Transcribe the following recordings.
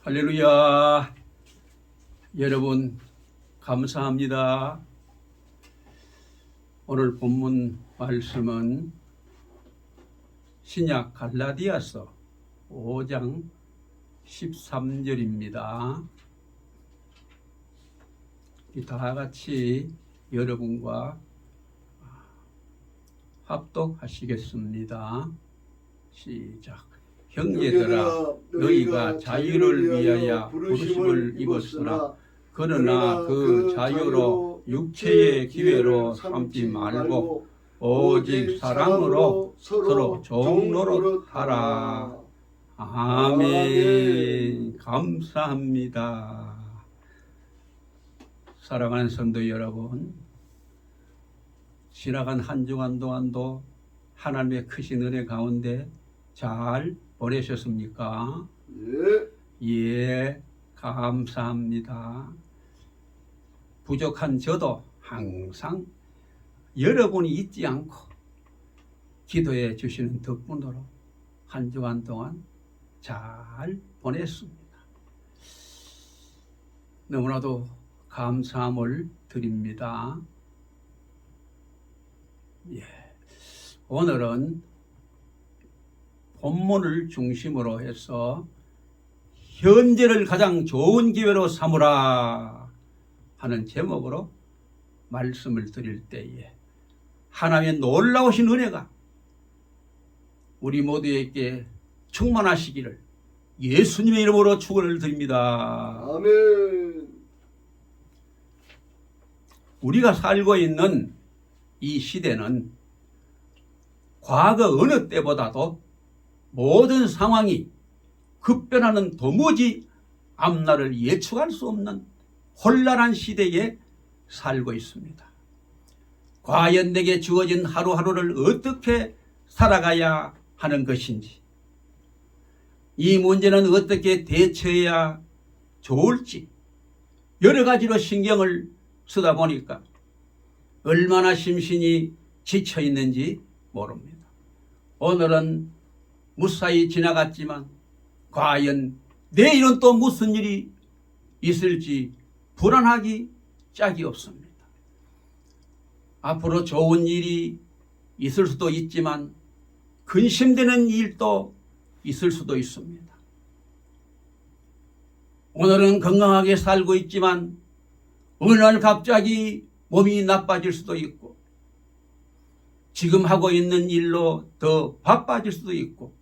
할렐루야. 여러분 감사합니다. 오늘 본문 말씀은 신약 갈라디아서 5장 13절입니다. 다 같이 여러분과 합독하시겠습니다. 시작. 형제들아, 너희가 자유를 위하여 부르심을 입었으나 그러나 그 자유로 육체의 기회로 삼지 말고 오직 사랑으로 서로 종노릇하라. 아멘. 감사합니다. 사랑하는 성도 여러분, 지나간 한 주간 동안도 하나님의 크신 은혜 가운데 잘 보내셨습니까? 예, 감사합니다. 부족한 저도 항상 여러분이 잊지 않고 기도해 주시는 덕분으로 한 주간 동안 잘 보냈습니다. 너무나도 감사함을 드립니다. 예, 오늘은 본문을 중심으로 해서 현재를 가장 좋은 기회로 삼으라 하는 제목으로 말씀을 드릴 때에 하나님의 놀라우신 은혜가 우리 모두에게 충만하시기를 예수님의 이름으로 축원을 드립니다. 아멘. 우리가 살고 있는 이 시대는 과거 어느 때보다도 모든 상황이 급변하는 도무지 앞날을 예측할 수 없는 혼란한 시대에 살고 있습니다. 과연 내게 주어진 하루하루를 어떻게 살아가야 하는 것인지, 이 문제는 어떻게 대처해야 좋을지 여러 가지로 신경을 쓰다 보니까 얼마나 심신이 지쳐 있는지 모릅니다. 오늘은 무사히 지나갔지만 과연 내일은 또 무슨 일이 있을지 불안하기 짝이 없습니다. 앞으로 좋은 일이 있을 수도 있지만 근심되는 일도 있을 수도 있습니다. 오늘은 건강하게 살고 있지만 어느 날 갑자기 몸이 나빠질 수도 있고 지금 하고 있는 일로 더 바빠질 수도 있고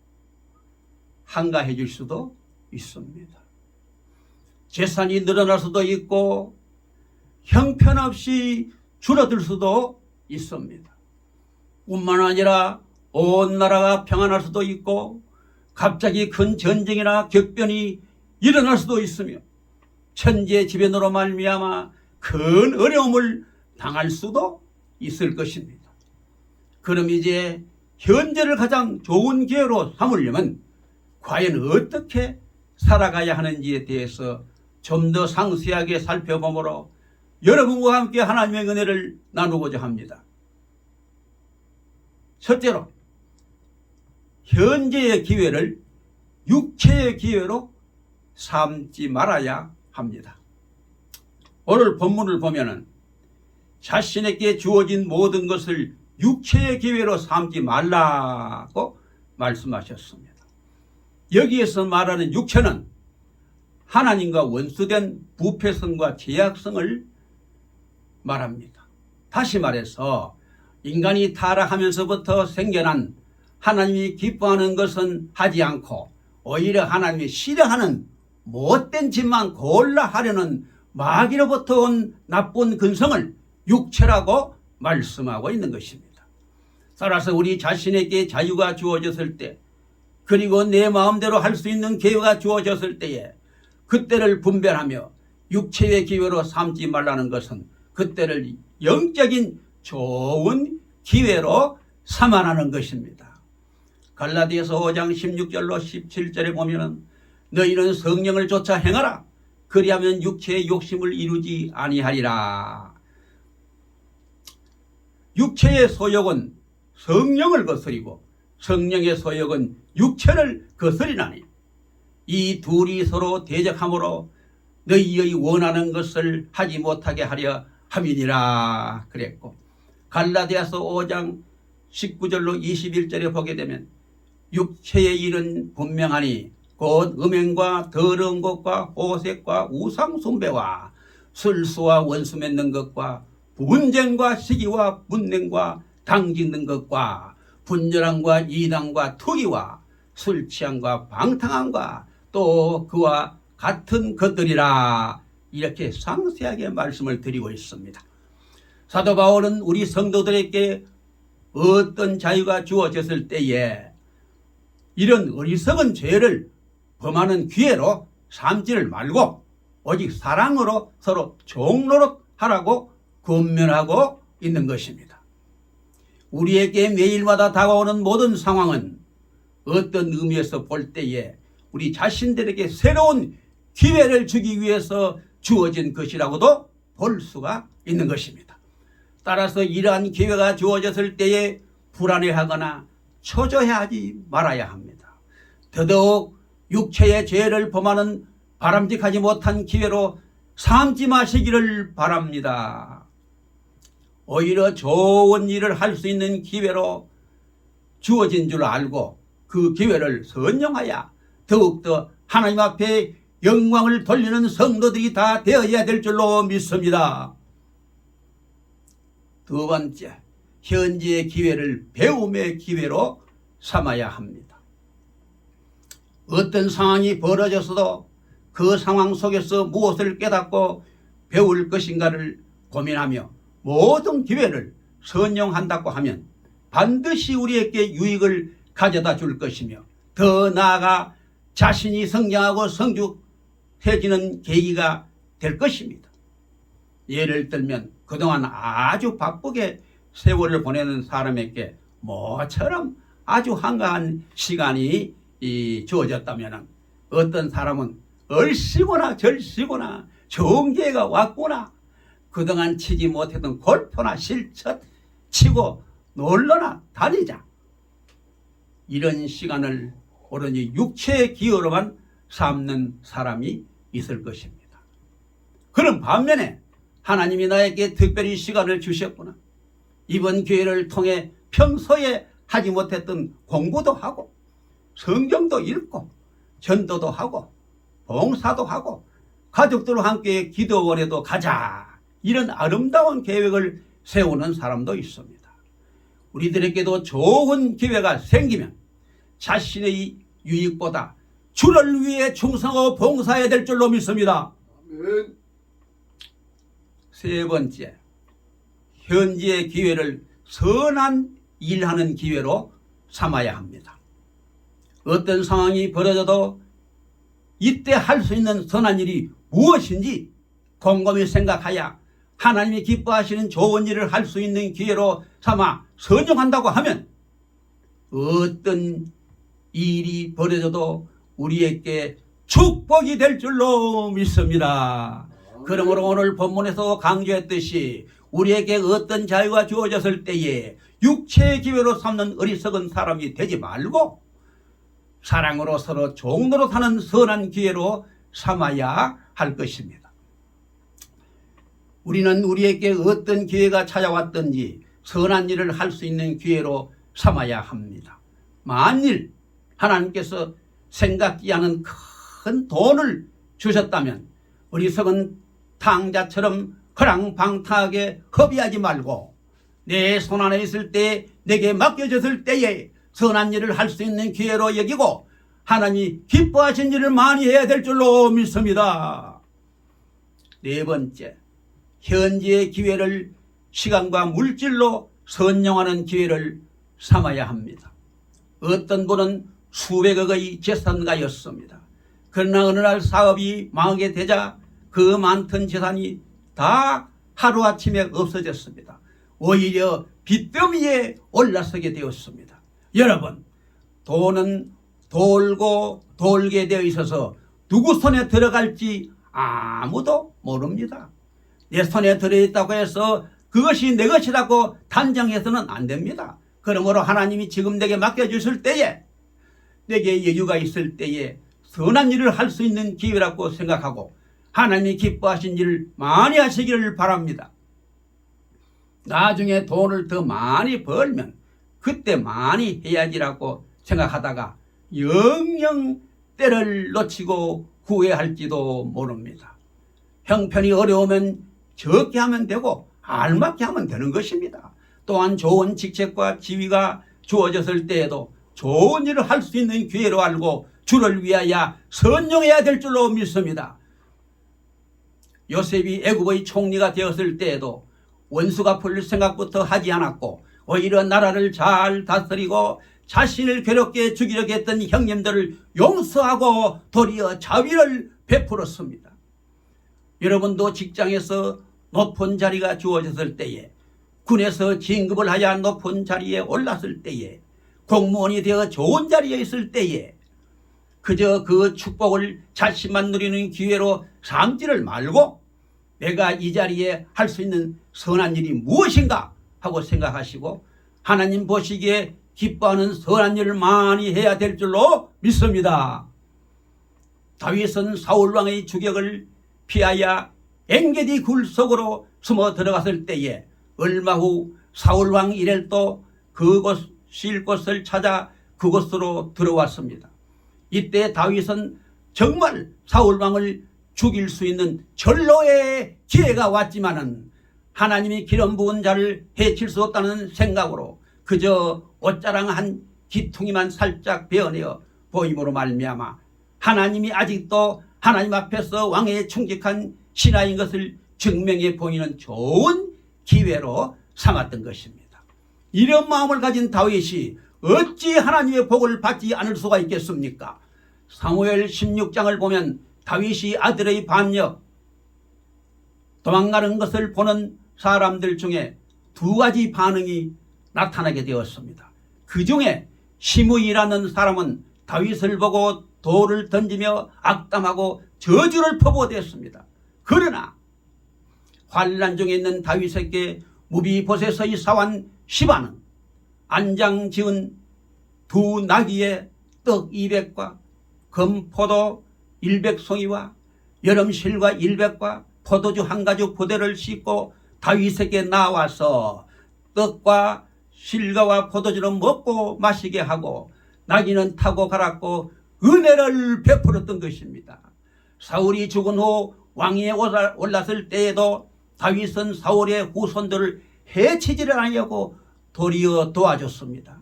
한가해질 수도 있습니다. 재산이 늘어날 수도 있고 형편없이 줄어들 수도 있습니다. 뿐만 아니라 온 나라가 평안할 수도 있고 갑자기 큰 전쟁이나 격변이 일어날 수도 있으며 천재지변으로 말미암아 큰 어려움을 당할 수도 있을 것입니다. 그럼 이제 현재를 가장 좋은 기회로 삼으려면 과연 어떻게 살아가야 하는지에 대해서 좀 더 상세하게 살펴보므로 여러분과 함께 하나님의 은혜를 나누고자 합니다. 첫째로, 현재의 기회를 육체의 기회로 삼지 말아야 합니다. 오늘 본문을 보면은 자신에게 주어진 모든 것을 육체의 기회로 삼지 말라고 말씀하셨습니다. 여기에서 말하는 육체는 하나님과 원수된 부패성과 죄악성을 말합니다. 다시 말해서 인간이 타락하면서부터 생겨난 하나님이 기뻐하는 것은 하지 않고 오히려 하나님이 싫어하는 못된 짓만 골라 하려는 마귀로부터 온 나쁜 근성을 육체라고 말씀하고 있는 것입니다. 따라서 우리 자신에게 자유가 주어졌을 때, 그리고 내 마음대로 할 수 있는 기회가 주어졌을 때에 그때를 분별하며 육체의 기회로 삼지 말라는 것은 그때를 영적인 좋은 기회로 삼아라는 것입니다. 갈라디아서 5장 16절로 17절에 보면은 너희는 성령을 쫓아 행하라. 그리하면 육체의 욕심을 이루지 아니하리라. 육체의 소욕은 성령을 거스리고 성령의 소욕은 육체를 거스리나니 이 둘이 서로 대적함으로 너희의 원하는 것을 하지 못하게 하려 함이니라 그랬고, 갈라디아서 5장 19절로 21절에 보게 되면 육체의 일은 분명하니 곧 음행과 더러운 것과 호색과 우상 숭배와 술수와 원수 맺는 것과 분쟁과 시기와 분냉과 당짓는 것과 분열함과 이단과 투기와 술 취함과 방탕함과 또 그와 같은 것들이라, 이렇게 상세하게 말씀을 드리고 있습니다. 사도 바울은 우리 성도들에게 어떤 자유가 주어졌을 때에 이런 어리석은 죄를 범하는 기회로 삼지를 말고 오직 사랑으로 서로 종노릇하라고 권면하고 있는 것입니다. 우리에게 매일마다 다가오는 모든 상황은 어떤 의미에서 볼 때에 우리 자신들에게 새로운 기회를 주기 위해서 주어진 것이라고도 볼 수가 있는 것입니다. 따라서 이러한 기회가 주어졌을 때에 불안해하거나 초조해하지 말아야 합니다. 더더욱 육체의 죄를 범하는 바람직하지 못한 기회로 삼지 마시기를 바랍니다. 오히려 좋은 일을 할 수 있는 기회로 주어진 줄 알고 그 기회를 선용하여 더욱더 하나님 앞에 영광을 돌리는 성도들이 다 되어야 될 줄로 믿습니다. 두 번째, 현재의 기회를 배움의 기회로 삼아야 합니다. 어떤 상황이 벌어졌어도 그 상황 속에서 무엇을 깨닫고 배울 것인가를 고민하며 모든 기회를 선용한다고 하면 반드시 우리에게 유익을 가져다 줄 것이며 더 나아가 자신이 성장하고 성숙해지는 계기가 될 것입니다. 예를 들면 그동안 아주 바쁘게 세월을 보내는 사람에게 모처럼 아주 한가한 시간이 주어졌다면 어떤 사람은 얼씨구나 절씨구나 좋은 기회가 왔구나, 그동안 치지 못했던 골프나 실컷 치고 놀러나 다니자, 이런 시간을 오로지 육체의 기여로만 삼는 사람이 있을 것입니다. 그런 반면에 하나님이 나에게 특별히 시간을 주셨구나, 이번 기회를 통해 평소에 하지 못했던 공부도 하고 성경도 읽고 전도도 하고 봉사도 하고 가족들과 함께 기도원에도 가자, 이런 아름다운 계획을 세우는 사람도 있습니다. 우리들에게도 좋은 기회가 생기면 자신의 유익보다 주를 위해 충성하고 봉사해야 될 줄로 믿습니다. 아멘. 세 번째, 현재의 기회를 선한 일하는 기회로 삼아야 합니다. 어떤 상황이 벌어져도 이때 할 수 있는 선한 일이 무엇인지 곰곰이 생각하여 하나님이 기뻐하시는 좋은 일을 할 수 있는 기회로 삼아 선용한다고 하면 어떤 일이 벌어져도 우리에게 축복이 될 줄로 믿습니다. 그러므로 오늘 본문에서 강조했듯이 우리에게 어떤 자유가 주어졌을 때에 육체의 기회로 삼는 어리석은 사람이 되지 말고 사랑으로 서로 종노릇하는 선한 기회로 삼아야 할 것입니다. 우리는 우리에게 어떤 기회가 찾아왔든지 선한 일을 할 수 있는 기회로 삼아야 합니다. 만일 하나님께서 생각지 않은 큰 돈을 주셨다면 어리석은 탕자처럼 허랑방탕하게 허비하지 말고 내 손 안에 있을 때 내게 맡겨졌을 때에 선한 일을 할 수 있는 기회로 여기고 하나님이 기뻐하신 일을 많이 해야 될 줄로 믿습니다. 네 번째, 현재의 기회를 시간과 물질로 선용하는 기회를 삼아야 합니다. 어떤 분은 수백억의 재산가였습니다. 그러나 어느 날 사업이 망하게 되자 그 많던 재산이 다 하루아침에 없어졌습니다. 오히려 빚더미에 올라서게 되었습니다. 여러분, 돈은 돌고 돌게 되어 있어서 누구 손에 들어갈지 아무도 모릅니다. 내 손에 들어있다고 해서 그것이 내 것이라고 단정해서는 안 됩니다. 그러므로 하나님이 지금 내게 맡겨주실 때에, 내게 여유가 있을 때에 선한 일을 할 수 있는 기회라고 생각하고 하나님이 기뻐하신 일을 많이 하시기를 바랍니다. 나중에 돈을 더 많이 벌면 그때 많이 해야지라고 생각하다가 영영 때를 놓치고 후회할지도 모릅니다. 형편이 어려우면 적게 하면 되고 알맞게 하면 되는 것입니다. 또한 좋은 직책과 지위가 주어졌을 때에도 좋은 일을 할 수 있는 기회로 알고 주를 위하여 선용해야 될 줄로 믿습니다. 요셉이 애굽의 총리가 되었을 때에도 원수가 풀 생각부터 하지 않았고 오히려 나라를 잘 다스리고 자신을 괴롭게 죽이려고 했던 형님들을 용서하고 도리어 자비를 베풀었습니다. 여러분도 직장에서 높은 자리가 주어졌을 때에, 군에서 진급을 하여 높은 자리에 올랐을 때에, 공무원이 되어 좋은 자리에 있을 때에 그저 그 축복을 자신만 누리는 기회로 삼지를 말고 내가 이 자리에 할 수 있는 선한 일이 무엇인가 하고 생각하시고 하나님 보시기에 기뻐하는 선한 일을 많이 해야 될 줄로 믿습니다. 다윗은 사울왕의 추격을 피하여 엔게디 굴 속으로 숨어 들어갔을 때에 얼마 후 사울왕 이렐도 그곳 쉴 곳을 찾아 그곳으로 들어왔습니다. 이때 다윗은 정말 사울왕을 죽일 수 있는 절로의 기회가 왔지만은 하나님이 기름 부은 자를 해칠 수 없다는 생각으로 그저 옷자랑한 기퉁이만 살짝 베어내어 보임으로 말미암아 하나님이 아직도 하나님 앞에서 왕에 충직한 신하인 것을 증명해 보이는 좋은 기회로 삼았던 것입니다. 이런 마음을 가진 다윗이 어찌 하나님의 복을 받지 않을 수가 있겠습니까? 사무엘 16장을 보면 다윗이 아들의 반역, 도망가는 것을 보는 사람들 중에 두 가지 반응이 나타나게 되었습니다. 그 중에 시므이라는 사람은 다윗을 보고 돌을 던지며 악담하고 저주를 퍼부어댔습니다. 그러나 환난 중에 있는 다윗에게 무비보셋의 사환 시바는 안장 지은 두 나귀의 떡 200과 금포도 100송이와 여름실과 100과 포도주 한 가죽 부대를 싣고 다윗에게 나와서 떡과 실과와 포도주를 먹고 마시게 하고 나귀는 타고 갈았고 은혜를 베풀었던 것입니다. 사울이 죽은 후 왕위에 올랐을 때에도 다윗은 사울의 후손들을 해치지를 아니하고 도리어 도와줬습니다.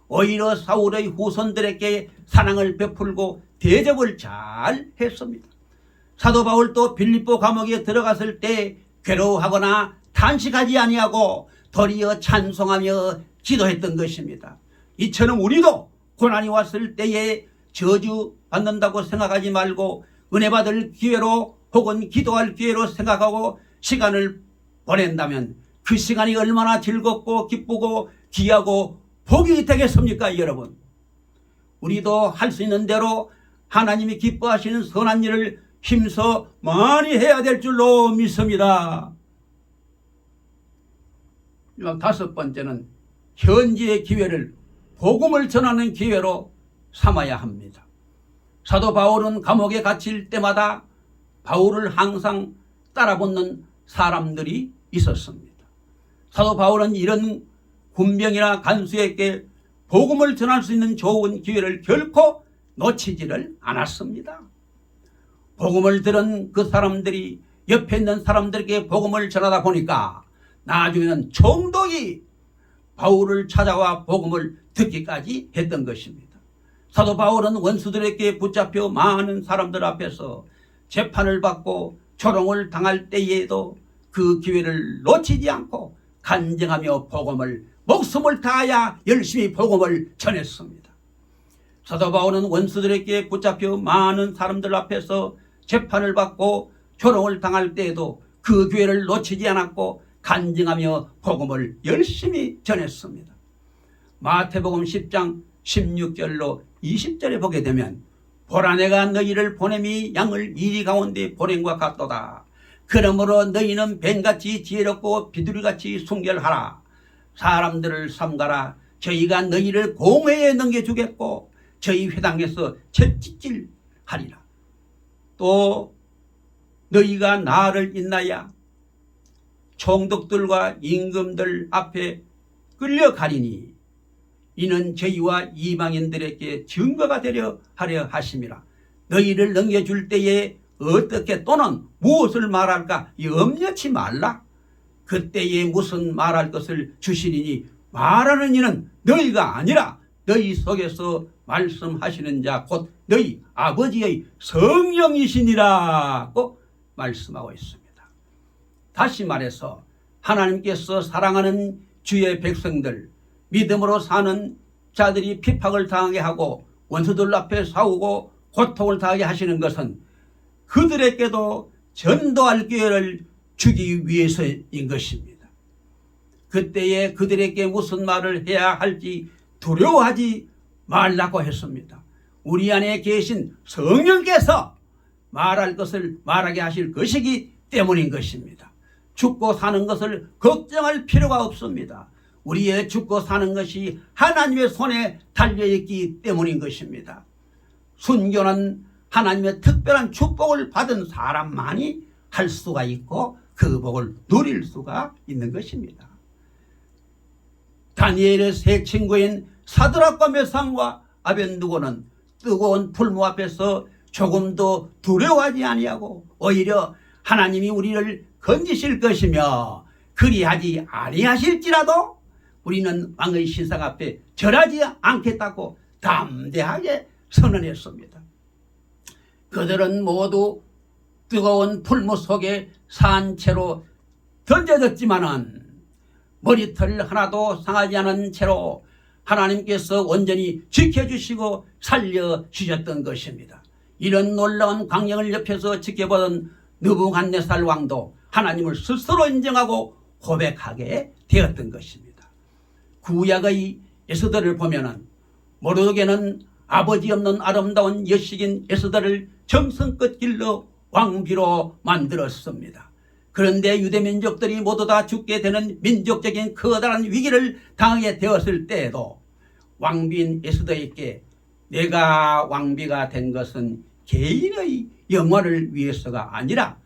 오히려 사울의 후손들에게 사랑을 베풀고 대접을 잘 했습니다. 사도 바울도 빌립보 감옥에 들어갔을 때 괴로워하거나 탄식하지 아니하고 도리어 찬송하며 기도했던 것입니다. 이처럼 우리도 고난이 왔을 때에 저주받는다고 생각하지 말고 은혜 받을 기회로 혹은 기도할 기회로 생각하고 시간을 보낸다면 그 시간이 얼마나 즐겁고 기쁘고 귀하고 복이 되겠습니까, 여러분? 우리도 할 수 있는 대로 하나님이 기뻐하시는 선한 일을 힘써 많이 해야 될 줄로 믿습니다. 다섯 번째는 현지의 기회를 복음을 전하는 기회로 삼아야 합니다. 사도 바울은 감옥에 갇힐 때마다 바울을 항상 따라붙는 사람들이 있었습니다. 사도 바울은 이런 군병이나 간수에게 복음을 전할 수 있는 좋은 기회를 결코 놓치지를 않았습니다. 복음을 들은 그 사람들이 옆에 있는 사람들에게 복음을 전하다 보니까 나중에는 총독이 바울을 찾아와 복음을 듣기까지 했던 것입니다. 사도 바울은 원수들에게 붙잡혀 많은 사람들 앞에서 재판을 받고 조롱을 당할 때에도 그 기회를 놓치지 않고 간증하며 복음을 목숨을 다하여 열심히 복음을 전했습니다. 사도 바울은 원수들에게 붙잡혀 많은 사람들 앞에서 재판을 받고 조롱을 당할 때에도 그 기회를 놓치지 않았고 간증하며 복음을 열심히 전했습니다. 마태복음 10장 16절로 20절에 보게 되면 보라 내가 너희를 보냄이 양을 이리 가운데 보냄과 같도다. 그러므로 너희는 뱀같이 지혜롭고 비둘기같이 순결하라. 사람들을 삼가라. 저희가 너희를 공회에 넘겨주겠고 저희 회당에서 채찍질 하리라. 또 너희가 나를 인하여 총독들과 임금들 앞에 끌려가리니 이는 저희와 이방인들에게 증거가 되려 하려 하심이라. 너희를 넘겨줄 때에 어떻게 또는 무엇을 말할까 염려치 말라. 그때에 무슨 말할 것을 주시리니 말하는 이는 너희가 아니라 너희 속에서 말씀하시는 자 곧 너희 아버지의 성령이시니라고 말씀하고 있습니다. 다시 말해서 하나님께서 사랑하는 주의 백성들, 믿음으로 사는 자들이 핍박을 당하게 하고 원수들 앞에 싸우고 고통을 당하게 하시는 것은 그들에게도 전도할 기회를 주기 위해서인 것입니다. 그때에 그들에게 무슨 말을 해야 할지 두려워하지 말라고 했습니다. 우리 안에 계신 성령께서 말할 것을 말하게 하실 것이기 때문인 것입니다. 죽고 사는 것을 걱정할 필요가 없습니다. 우리의 죽고 사는 것이 하나님의 손에 달려있기 때문인 것입니다. 순교는 하나님의 특별한 축복을 받은 사람만이 할 수가 있고 그 복을 누릴 수가 있는 것입니다. 다니엘의 세 친구인 사드락과 메삭과 아벤느고는 뜨거운 풀무 앞에서 조금도 두려워하지 아니하고 오히려 하나님이 우리를 건지실 것이며 그리하지 아니하실지라도 우리는 왕의 신상 앞에 절하지 않겠다고 담대하게 선언했습니다. 그들은 모두 뜨거운 풀무 속에 산채로 던져졌지만은 머리털 하나도 상하지 않은 채로 하나님께서 온전히 지켜주시고 살려주셨던 것입니다. 이런 놀라운 광경을 옆에서 지켜보던 느부갓네살 왕도 하나님을 스스로 인정하고 고백하게 되었던 것입니다. 구약의 에스더를 보면은 모르게는 아버지 없는 아름다운 여식인 에스더를 정성껏 길러 왕비로 만들었습니다. 그런데 유대민족들이 모두 다 죽게 되는 민족적인 커다란 위기를 당하게 되었을 때에도 왕비인 에스더에게 내가 왕비가 된 것은 개인의 영화를 위해서가 아니라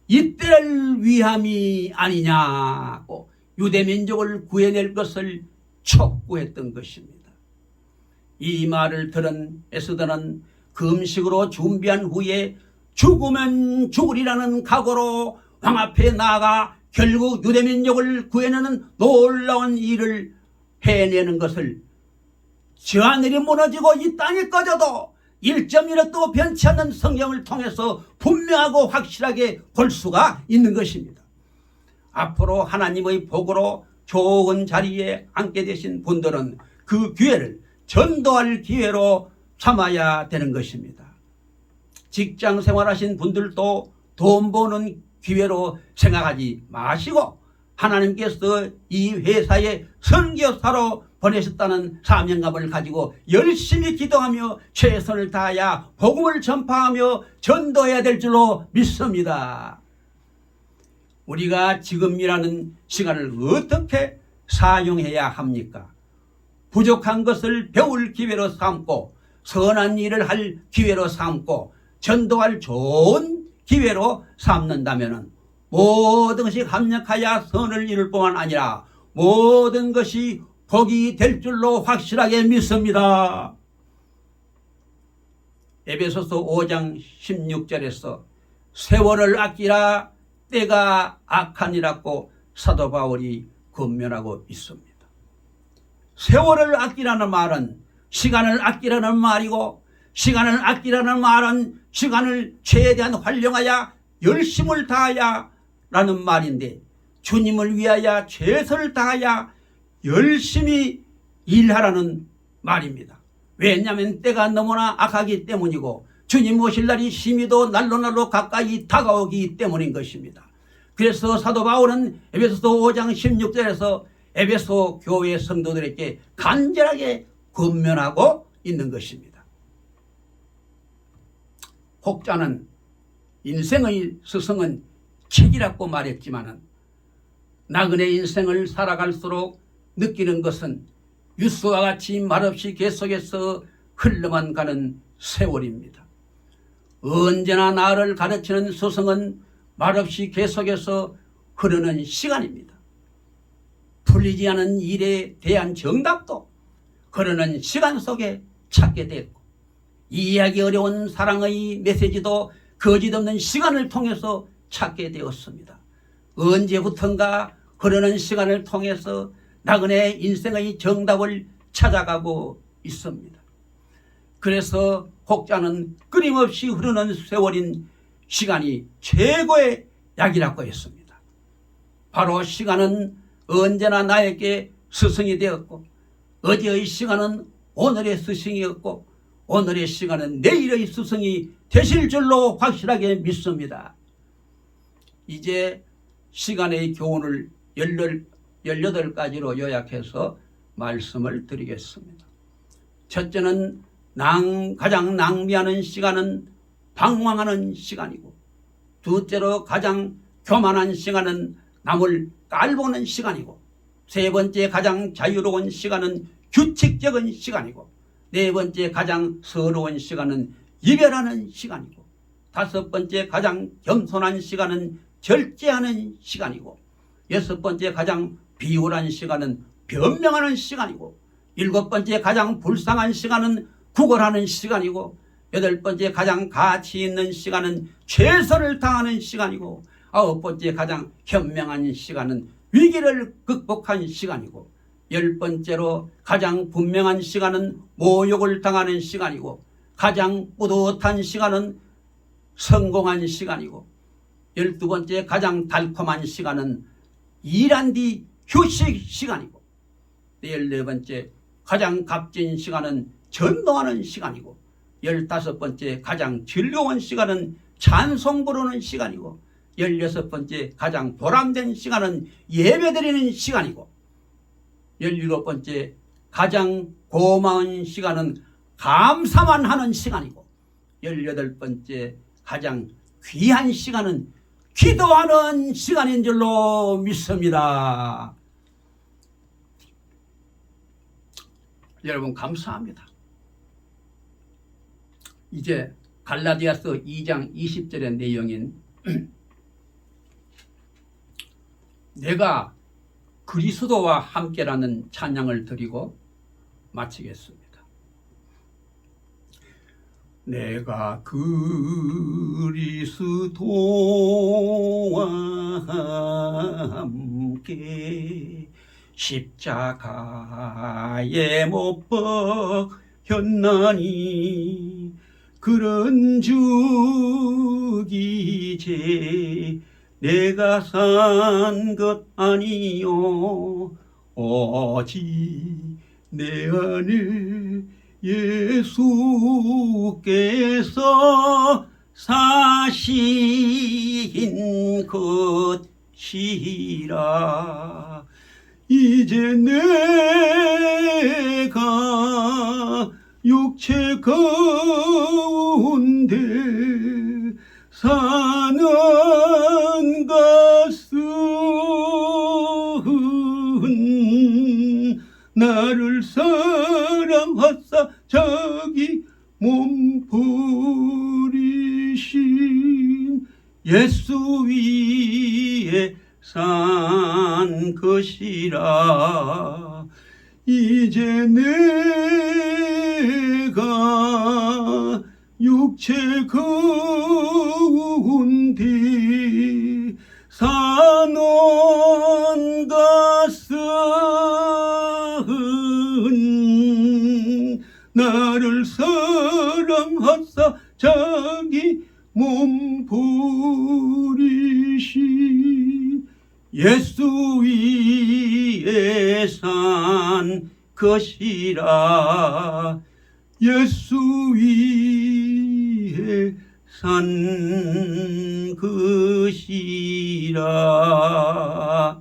이때를 위함이 아니냐고 유대민족을 구해낼 것을 촉구했던 것입니다. 이 말을 들은 에스더는 금식으로 준비한 후에 죽으면 죽으리라는 각오로 왕 앞에 나아가 결국 유대민족을 구해내는 놀라운 일을 해내는 것을 저 하늘이 무너지고 이 땅이 꺼져도 1.1도 변치 않는 성경을 통해서 분명하고 확실하게 볼 수가 있는 것입니다. 앞으로 하나님의 복으로 좋은 자리에 앉게 되신 분들은 그 기회를 전도할 기회로 삼아야 되는 것입니다. 직장 생활하신 분들도 돈 버는 기회로 생각하지 마시고 하나님께서 이 회사에 선교사로 보내셨다는 사명감을 가지고 열심히 기도하며 최선을 다하여 복음을 전파하며 전도해야 될 줄로 믿습니다. 우리가 지금이라는 시간을 어떻게 사용해야 합니까? 부족한 것을 배울 기회로 삼고 선한 일을 할 기회로 삼고 전도할 좋은 기회로 삼는다면 모든 것이 합력하여 선을 이룰 뿐만 아니라 모든 것이 복이 될 줄로 확실하게 믿습니다. 에베소서 5장 16절에서 세월을 아끼라 때가 악하니라고 사도 바울이 권면하고 있습니다. 세월을 아끼라는 말은 시간을 아끼라는 말이고 시간을 아끼라는 말은 시간을 최대한 활용하여 열심을 다하여 라는 말인데 주님을 위하여 최선을 다하여 열심히 일하라는 말입니다. 왜냐하면 때가 너무나 악하기 때문이고 주님 오실 날이 심히도 날로 가까이 다가오기 때문인 것입니다. 그래서 사도 바울은 에베소서 5장 16절에서 에베소 교회 성도들에게 간절하게 권면하고 있는 것입니다. 혹자는 인생의 스승은 책이라고 말했지만 나그네 인생을 살아갈수록 느끼는 것은 유수와 같이 말없이 계속해서 흘러만 가는 세월입니다. 언제나 나를 가르치는 스승은 말없이 계속해서 흐르는 시간입니다. 풀리지 않은 일에 대한 정답도 흐르는 시간 속에 찾게 됐고, 이해하기 어려운 사랑의 메시지도 거짓없는 시간을 통해서 찾게 되었습니다. 언제부턴가 흐르는 시간을 통해서 나그네 인생의 정답을 찾아가고 있습니다. 그래서 혹자는 끊임없이 흐르는 세월인 시간이 최고의 약이라고 했습니다. 바로 시간은 언제나 나에게 스승이 되었고, 어제의 시간은 오늘의 스승이었고, 오늘의 시간은 내일의 스승이 되실 줄로 확실하게 믿습니다. 이제 시간의 교훈을 18가지로 요약해서 말씀을 드리겠습니다. 첫째는 가장 낭비하는 시간은 방황하는 시간이고, 둘째로 가장 교만한 시간은 남을 깔보는 시간이고, 세 번째 가장 자유로운 시간은 규칙적인 시간이고, 네 번째 가장 서러운 시간은 이별하는 시간이고, 다섯 번째 가장 겸손한 시간은 절제하는 시간이고, 여섯 번째 가장 비굴한 시간은 변명하는 시간이고, 일곱 번째 가장 불쌍한 시간은 구걸하는 시간이고, 여덟 번째 가장 가치 있는 시간은 최선을 다하는 시간이고, 아홉 번째 가장 현명한 시간은 위기를 극복한 시간이고, 열 번째로 가장 분명한 시간은 모욕을 당하는 시간이고, 가장 뿌듯한 시간은 성공한 시간이고, 12번째 가장 달콤한 시간은 일한 뒤 휴식 시간이고, 14번째 가장 값진 시간은 전도하는 시간이고, 15번째 가장 즐거운 시간은 찬송 부르는 시간이고, 16번째 가장 보람된 시간은 예배드리는 시간이고, 17번째 가장 고마운 시간은 감사만 하는 시간이고, 18번째 가장 귀한 시간은 기도하는 시간인 줄로 믿습니다. 여러분 감사합니다. 이제 갈라디아서 2장 20절의 내용인 내가 그리스도와 함께라는 찬양을 드리고 마치겠습니다. 내가 그리스도와 함께 십자가에 못 박혔나니 그런 즉 이제 내가 산 것 아니요 오직 내 안에 예수께서 사신 것이라. 이제 내가 육체 가운데 사는 것은 나를 사랑하사 자기 몸 버리신 예수 위에 산 것이라. 이제 내가 육체 가운데 사는 것은 나를 사랑하사 자기 몸 버리신 예수 위에 산 것이라. 예수 위에 산 것이라.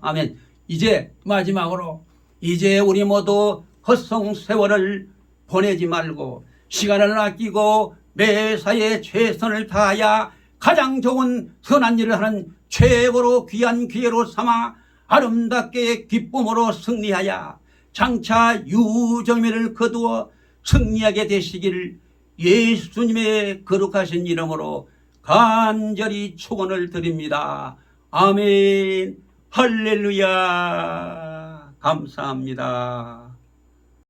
아멘. 이제 마지막으로 이제 우리 모두 헛성 세월을 보내지 말고 시간을 아끼고 매사에 최선을 다하여 가장 좋은 선한 일을 하는 최고로 귀한 기회로 삼아 아름답게 기쁨으로 승리하여 장차 유정미를 거두어 승리하게 되시기를 예수님의 거룩하신 이름으로 간절히 축원을 드립니다. 아멘. 할렐루야. 감사합니다.